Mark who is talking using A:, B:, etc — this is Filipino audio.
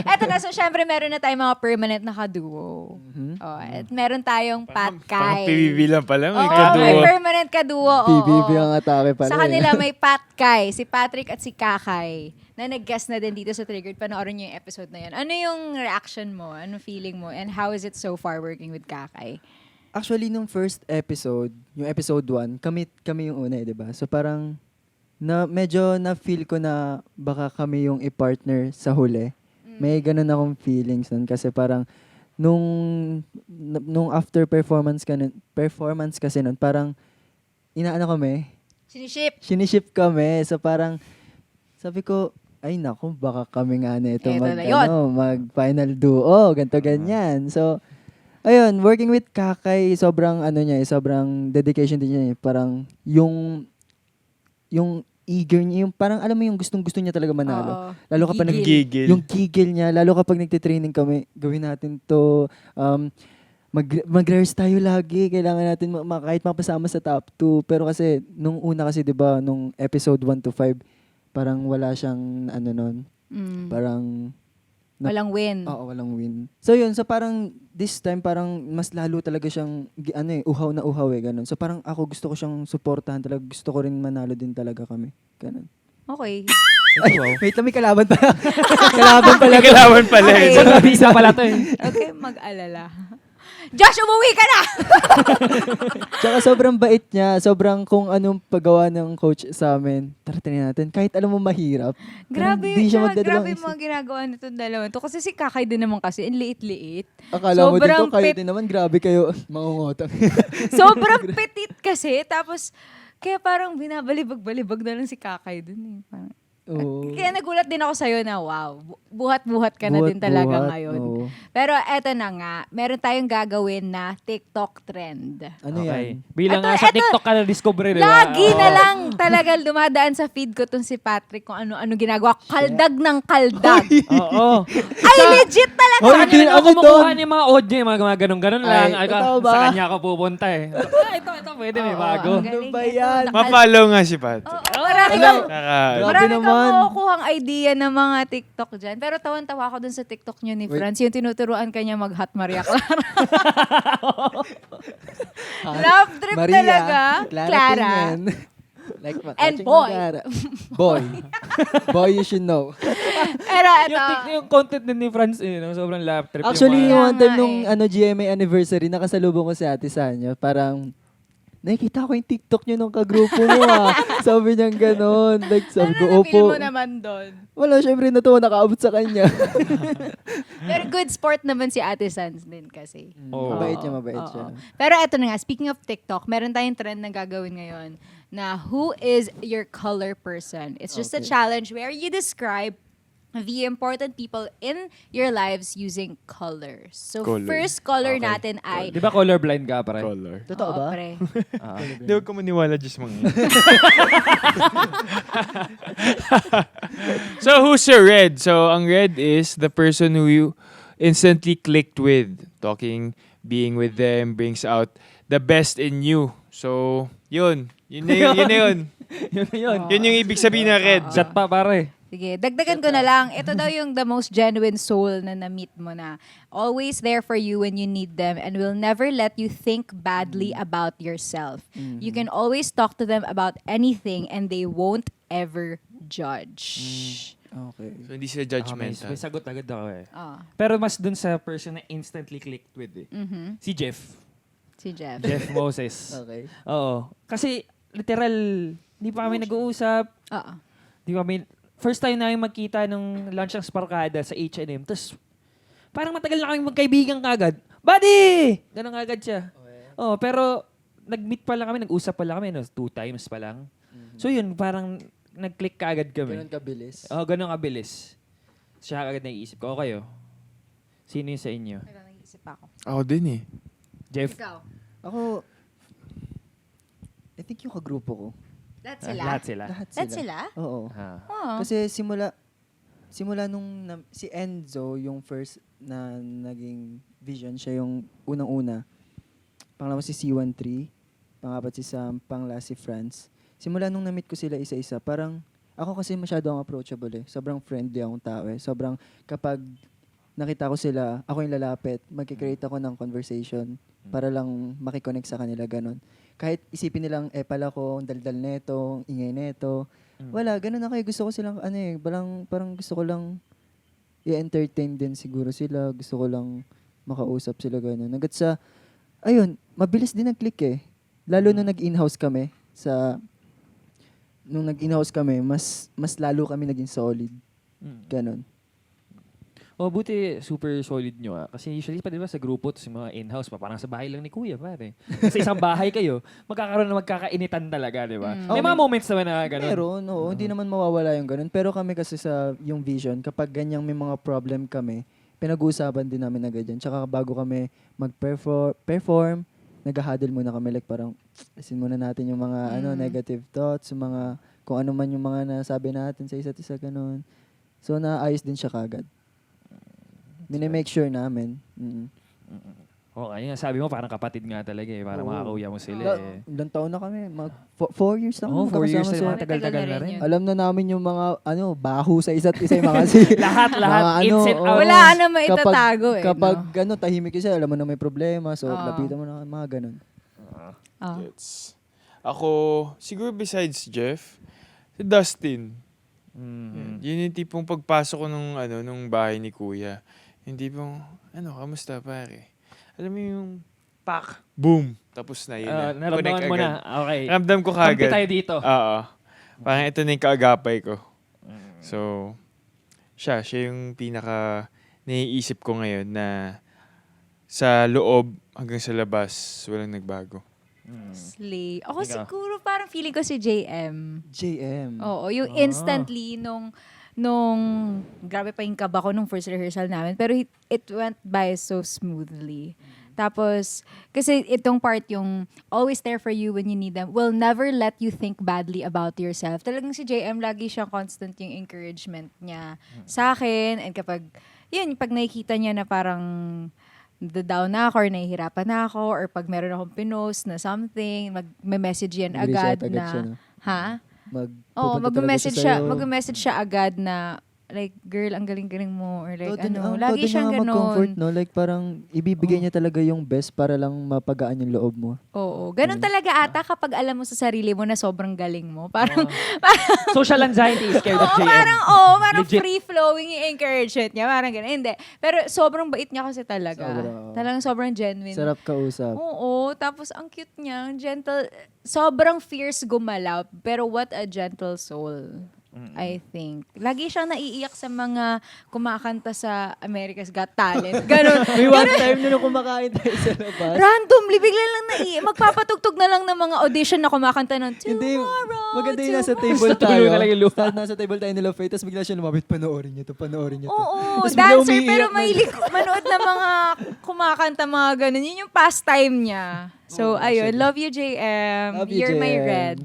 A: Eto na, so syempre meron na tayong mga permanent na kaduo. Oh, at meron tayong
B: Parang
A: Patkay.
B: PBB lang pala. May
A: Oo,
B: kaduo.
A: may permanent kaduo.
C: PBB
A: oo.
C: ang atake pala.
A: Sa kanila may Patkay, si Patrick at si Kakay, na nag-guest na din dito sa Triggered. Panoorin niyo yung episode na yan. Ano yung reaction mo? Ano feeling mo? And how is it so far working with Kakay?
C: Actually, nung first episode, yung episode 1, kami yung una, di ba? So parang, medyo na-feel ko na baka kami yung i-partner sa huli. May ganun akong feelings nun kasi parang nung after performance kasi nun, parang inaano kami, siniship kami. So parang sabi ko, ay naku, baka kami nga nito
A: Eto na yun.
C: mag-final duo, ganto ganyan. So ayun, working with Kakay, sobrang sobrang dedication din niya eh. Parang yung eager niya, yung parang alam mo yung gustong-gusto niya talaga manalo.
A: Oo.
C: Lalo kapag
B: Gigil.
C: yung gigil niya, lalo kapag nagte-training kami, gawin natin to, mag-rehearse tayo lagi, kailangan natin kahit mapasama sa top 2. Pero kasi, nung una kasi, di ba, nung episode 1 to 5, parang wala siyang, parang,
A: Walang win.
C: oo, walang win. So yun, so parang this time parang mas lalo talaga siyang uhaw na uhaw ganun. So parang ako gusto ko siyang suportahan talaga. Gusto ko rin manalo din talaga kami. Ganun.
A: Okay.
C: Ay, wait lang, may kalaban pala. kalaban pala.
B: May kalaban pala.
A: Okay.
B: eh.
D: Isa pala to eh.
A: Okay, mag-alala. Josh, umuwi ka na!
C: Tsaka sobrang bait niya. Sobrang kung anong paggawa ng coach sa amin. Tarating natin. Kahit alam mo mahirap.
A: Grabe,
C: Hindi siya
A: grabe
C: magdadalawang
A: yung mga ginagawa nitong dalawa to. Kasi si Kakay din naman kasi, ang liit-liit.
C: Akala mo
A: Sobrang
C: dito, kayo
A: pit-
C: din naman. Grabe kayo. Mangungotang.
A: Sobrang petit kasi. Tapos, kaya parang binabalibag-balibag na lang si Kakay dun eh. Parang,
C: Oo.
A: kaya nagulat din ako sa'yo na wow, buhat-buhat ka na din talaga
C: Buhat-buhat,
A: ngayon.
C: oo.
A: Pero eto na nga, meron tayong gagawin na TikTok trend.
C: Ano
D: Okay.
C: yan?
D: Bilang
A: Eto,
D: nga sa
A: eto,
D: TikTok ka na-discover, di ba?
A: Lagi
D: Oo.
A: na lang talaga dumadaan sa feed ko tong si Patrick kung ano-ano ginagawa. Kaldag ng kaldag.
D: Oo.
A: Ay, legit talaga.
C: Hoy,
D: Sa kanya rin
C: ano
D: ako kumukuha
C: doon?
D: ni mga audio, mga ganun-ganun lang.
C: Ay, totoo ba?
D: Sa kanya ako pupunta eh. Ito, pwede may
A: Oo,
D: bago.
A: ang galing
C: Ano ba
A: nito.
C: yan?
B: Ma-follow nga si Pat.
A: Oo, marami
C: Wala.
A: kang,
C: Grabe
A: marami kang
C: naman.
A: makukuhang idea ng mga TikTok dyan. Pero tawan-tawa ako dun sa TikTok nyo ni
C: Wait.
A: Franz. Yung tinuturuan kanya mag-hot Maria Clara. Love trip
C: Maria,
A: talaga. Clara.
C: Tingnan. Like,
A: And
C: watching
A: boy.
C: Clara. Boy. Boy, you should know.
A: Pero ito.
D: Yung content din ni Franz, sobrang laugh trip.
C: Actually,
A: Kaya
C: yung one time
A: nga
C: nung
A: eh.
C: GMA anniversary, nakasalubong ko si Ate Sanya. Parang, nakikita ko yung TikTok nyo nung kagrupo mo Sabi niya gano'n. Like, sabi ko,
A: Ano na-feel
C: opo.
A: mo naman doon?
C: Wala, syempre natuwa, nakaabot sa kanya.
A: Pero good sport naman si Ate Sans din kasi.
D: Oo.
C: Mabait siya,
A: Oo,
C: mabait
A: oo.
C: siya.
A: Pero eto na nga, speaking of TikTok, meron tayong trend na gagawin ngayon na who is your color person? It's just a
C: Okay.
A: challenge where you describe the important people in your lives using colors. So
B: Color.
A: first color
D: Okay.
A: natin ay...
D: Di ba colorblind ka, pare?
B: Color.
C: Totoo
A: Oo,
C: ba?
A: pre.
B: Hindi, huwag ka maniwala Diyos mga yan. So, who's your red? So, ang red is the person who you instantly clicked with. Talking, being with them, brings out the best in you. So, yun. Yun na yun. Yun na yun.
D: Yun na yun.
B: Yun yung ibig sabihin na red.
D: Shot pa, pare.
A: Sige, dagdagan ko na lang. Ito daw yung the most genuine soul na na-meet mo na always there for you when you need them and will never let you think badly about yourself. You can always talk to them about anything and they won't ever judge.
C: Okay.
B: So, hindi sila
D: Okay,
B: judgmental.
D: may sagot agad ako eh.
A: Ah,
D: Pero mas dun sa person na instantly clicked with eh. Si Jeff.
A: si Jeff.
D: Jeff Moses.
C: Okay.
D: Oo. Kasi literal, di pa kami nag-uusap.
A: Oo.
D: Di pa kami, first time namin magkita nung lunch ng Sparkada sa H&M. Tapos, parang matagal na kami magkaibigan kagad. Buddy! Ganun kagad siya. Oh, pero, nag-meet pa lang kami, nag-usap pa lang kami, 2 times pa lang. So yun, parang nag-click kagad kami.
C: Ganun kabilis.
D: Oh, ganun kabilis. Siya agad naiisip ko. Okay, sino yung sa inyo?
A: Nag-iisip ako.
B: Ako din eh.
D: Jeff?
A: Ikaw.
C: Ako, I think yung kagrupo ko.
A: Lahat sila?
D: Lahat sila.
A: Lahat sila?
C: Oo.
D: Ah.
A: Oh.
C: Kasi simula nung si Enzo, yung first na naging vision, siya yung unang-una. Pangalawa si C13, pangapat si Sam, pangla si Franz. Simula nung na-meet ko sila isa-isa, parang ako kasi masyado akong approachable eh. Sobrang friendly akong tao eh. Sobrang kapag nakita ko sila, ako yung lalapit, magkikreate ako ng conversation para lang makikonnect sa kanila, ganun. Kahit isipin nilang, pala ko, ang daldal neto, ang ingay neto. Wala, ganun ako eh. Gusto ko silang, parang gusto ko lang i-entertain din siguro sila. Gusto ko lang makausap sila, ganun. Hanggat sa, ayun, mabilis din nag-click eh. Lalo nung nag-in-house kami, nung nag-in-house kami, mas lalo kami naging solid. Ganon.
D: Oh, buti super solid nyo Kasi usually pa, di ba, sa grupo, tapos yung mga in-house pa, parang sa bahay lang ni Kuya, pare. Sa isang bahay kayo, magkakaroon na magkakainitan talaga, di ba? May mga moments naman na gano'n.
C: Meron, oo. Hindi naman mawawala yung ganun. Pero kami kasi sa yung vision, kapag ganyang may mga problem kami, pinag-uusapan din namin agad yan. Tsaka bago kami mag-perform, nag-huddle muna kami. Like parang, lisin muna natin yung mga negative thoughts, yung mga, kung ano man yung mga nasabi natin sa isa't isa, ganun. So, naayos din siya kagad. Mini-make sure namin.
D: Oo, ayun nga sabi mo, parang kapatid nga talaga eh. Parang mga kuya mo sila eh.
C: Ilang taon na kami? 4 years na kami.
D: Oo, 4 years na
C: magkakasama
D: mga tagal-tagal na rin.
A: yun.
C: Alam na namin yung mga baho sa isa't isa yung mga kasi.
D: Lahat,
C: Mga
D: ins and outs.
A: Wala ka na maitatago eh.
C: Kapag
A: no?
C: tahimik ka siya, alam mo na may problema. So,
A: Oo.
C: lapitan mo na mga ganun.
A: Oh.
B: Gets. Ako, siguro besides Jeff, si Dustin. Yun yung tipong pagpasok ko nung bahay ni Kuya. Yung tipong, kamusta pare? Alam mo yung pak, boom, tapos na yun na.
D: Naramdaman
B: Connect
D: mo
B: agad.
D: na. Okay.
B: Ramdam ko
D: Kampi
B: kagad.
D: tayo dito.
B: Oo. Parang ito na yung kaagapay ko. So, siya yung pinaka naiisip ko ngayon na sa loob hanggang sa labas, walang nagbago.
A: Slay. Ako
D: Ikaw?
A: siguro parang feeling ko si JM.
C: JM.
A: Oo, yung instantly nung grabe pa yung kaba ko nung first rehearsal namin, pero it went by so smoothly. Tapos, kasi itong part yung always there for you when you need them, will never let you think badly about yourself. Talagang si JM, lagi siyang constant yung encouragement niya sa akin. And kapag, pag nakikita niya na parang down na ako or nahihirapan na ako or pag meron akong pinost na something, mag-message yan agad
C: Mag-reset agad
A: na,
C: siya, no?
A: ha?
C: Pupunta talaga
A: mag-message siya agad na like, girl, ang galing-galing mo or like, lagi
C: todo
A: siyang
C: niya mag-comfort,
A: ganon.
C: no? Like, parang ibibigay niya talaga yung best para lang mapagaan yung loob mo.
A: Oo, ganon talaga ata kapag alam mo sa sarili mo na sobrang galing mo. Parang,
D: Social anxiety is scared of JM.
A: parang
D: Legit.
A: free-flowing yung encouragement niya. Parang ganon. Hindi. Pero sobrang bait niya kasi talaga.
C: Sobra.
A: Talagang sobrang genuine.
C: Sarap kausap.
A: Oo, tapos ang cute niya, ang gentle. Sobrang fierce gumalaw, pero what a gentle soul. I think. Lagi siyang naiiyak sa mga kumakanta sa America's Got Talent. Ganon.
C: May one time nung kumakain tayo sa labas.
A: Randomly, bigla lang naiiyak. Magpapatugtog na lang ng mga audition na kumakanta ng
C: Hindi,
A: Tomorrow.
C: maganda yung nasa
A: Tomorrow.
C: table tayo.
D: Natulog na lang yung lupa.
C: Nasa table tayo nila Faye, tapos bigla siya lumapit, panoorin niyo to.
A: Oo,
C: Tapos bigla
A: dancer
C: umiiyak
A: pero
C: na-
A: mahilig manood ng mga kumakanta, mga ganun. Yun yung pastime niya. So, ayun. Love you, JM.
C: Love you,
A: You're my
C: JM.
A: red.